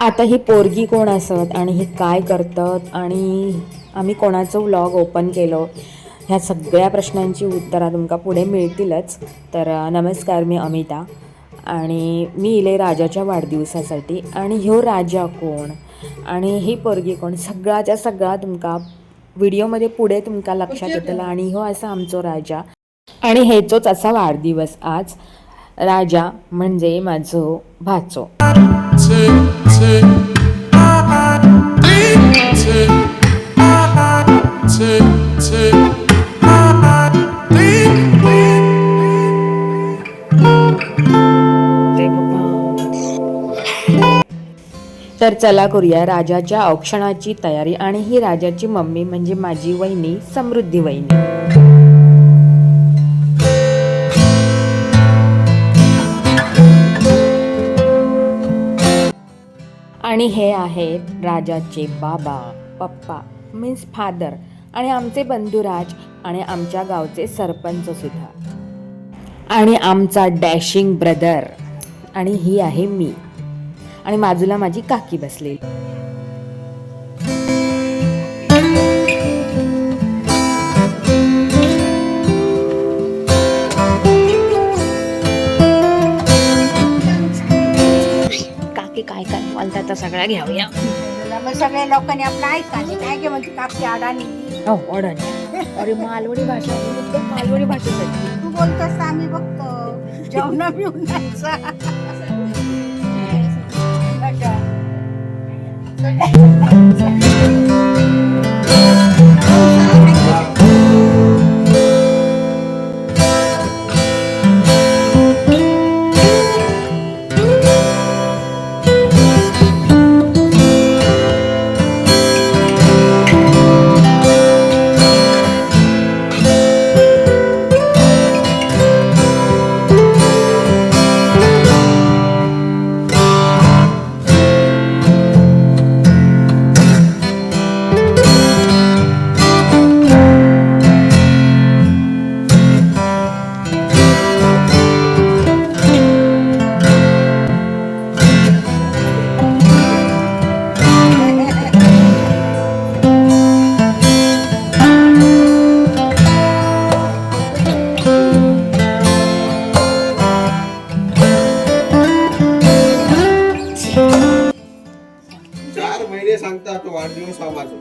आता ही पोरगी कोण असत आणि ही काय करतात आणि आम्ही कोणाचं व्लॉग ओपन केलं, ह्या सगळ्या प्रश्नांची उत्तरं तुमका पुढे मिळतीलच. तर नमस्कार, मी अमिता आणि मी इले राजाच्या वाढदिवसासाठी. आणि ह्यो राजा कोण आणि ही पोरगी कोण, सगळ्याच्या सगळा तुमका व्हिडिओमध्ये पुढे तुमका लक्षात येतला. आणि ह्यो असा आमचो राजा आणि हेचोच असा वाढदिवस आज. राजा म्हणजे माझो भाचो. तर चला करूया राजाच्या औक्षणाची तयारी. आणि ही राजाची मम्मी म्हणजे माझी वहिनी समृद्धी वहिनी. आणि हे आहेत राजाचे बाबा, पप्पा मीन्स फादर, आणि आमचे बंधुराज आणि आमच्या गावचे सरपंच सुद्धा, आणि आमचा डॅशिंग ब्रदर. आणि ही आहे मी, आणि बाजूला माझी काकी बसलेली. काकी काय काय बोलतात सगळ्या घेऊया. मग सगळ्या लोकांनी आपलं ऐकायचं काय घे म्हणजे कापी अडाणी. हो अडाणी. अरे मालवणी भाषा, मालवणी भाषेसाठी तू बोलतोस आम्ही बघतो जेवण बिवून सांगता तो वाढदिवस हा माझा.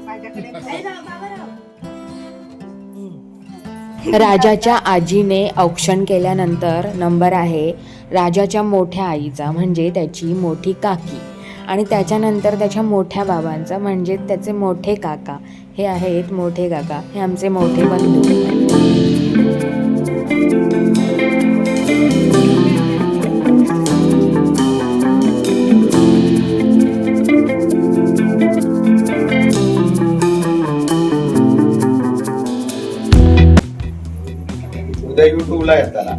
राजाच्या आजीने औक्षण केल्यानंतर नंबर आहे राजाच्या मोठ्या आईचा म्हणजे त्याची मोठी काकी, आणि त्याच्यानंतर त्याच्या मोठ्या बाबांचा म्हणजे त्याचे मोठे काका. हे आहेत मोठे काका, हे आमचे मोठे बंधू. उद्या युट्यूबला येताला.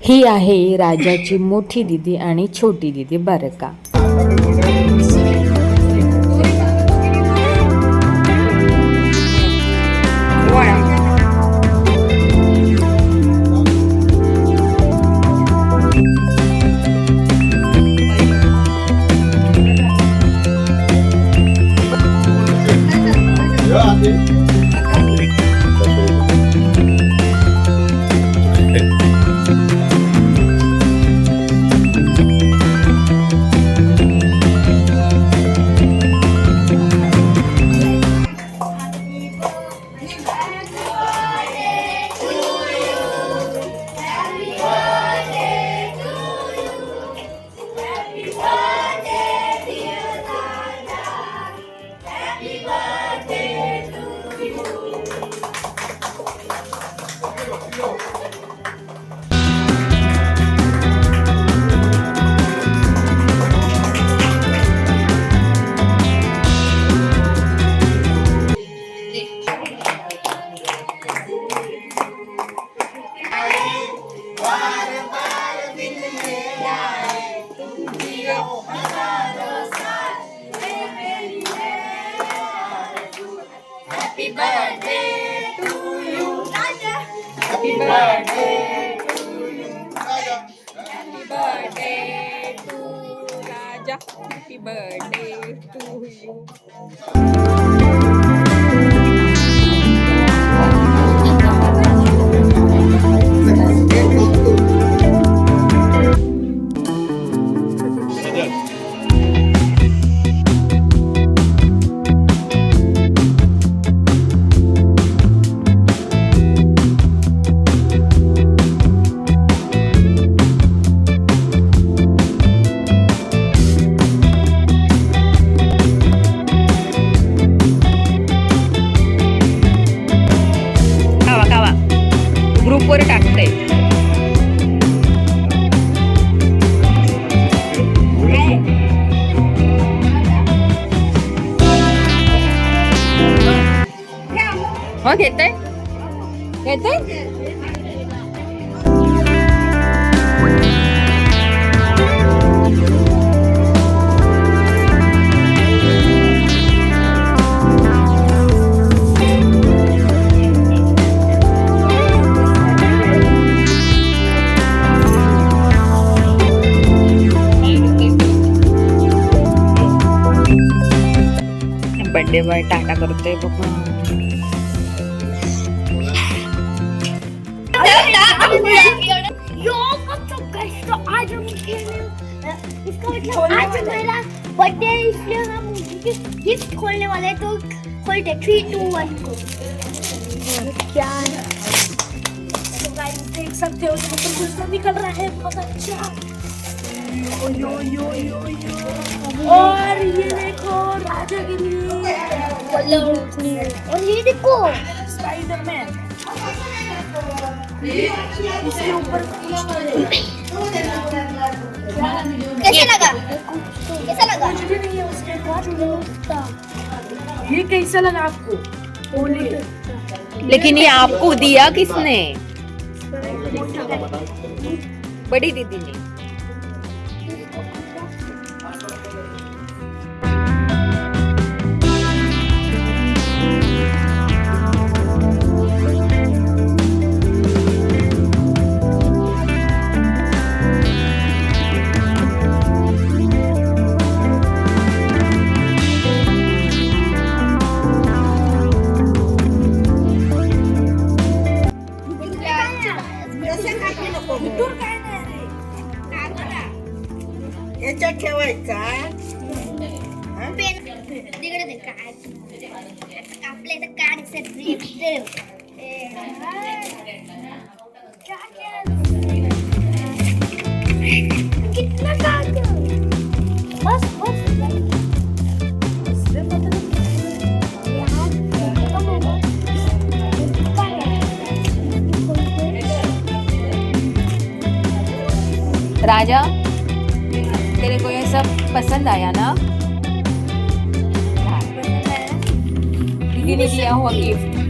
ही आहे राजाची मोठी दिदी आणि छोटी दिदी बरं का. Happy birthday to you. खावा खावा ग्रुपवर टाकते. हो घेते घेते. बर्थडे बॉय टाटा करतोय बघा. यो मतलब गाइस तो आज हम इसका मतलब आज मेरा बर्थडे है इसलिए हम गिफ्ट खोलने वाले हैं. तो खोलते 3 2 1 को. क्या तो गाइस देख सकते हो इसमें तो कुछ तो निकल रहा है बहुत अच्छा. यो यो यो यो और ये देखो राजागिरी और ये देखो स्पाइडरमैन इसके ऊपर कैसा लगा कुछ भी नहीं है उसके बाद ये कैसा लगा आपको बोले. लेकिन ये आपको दिया किसने? बड़ी दीदी ने. याच्यात ठेवायचा. तिकडे ते कार्ड आपल्या इथं कार्ड सेट कितना कार्ड बस बस राजा तेरे को ये सब पसंद आया ना? दीदी ने दिया हुआ गिफ्ट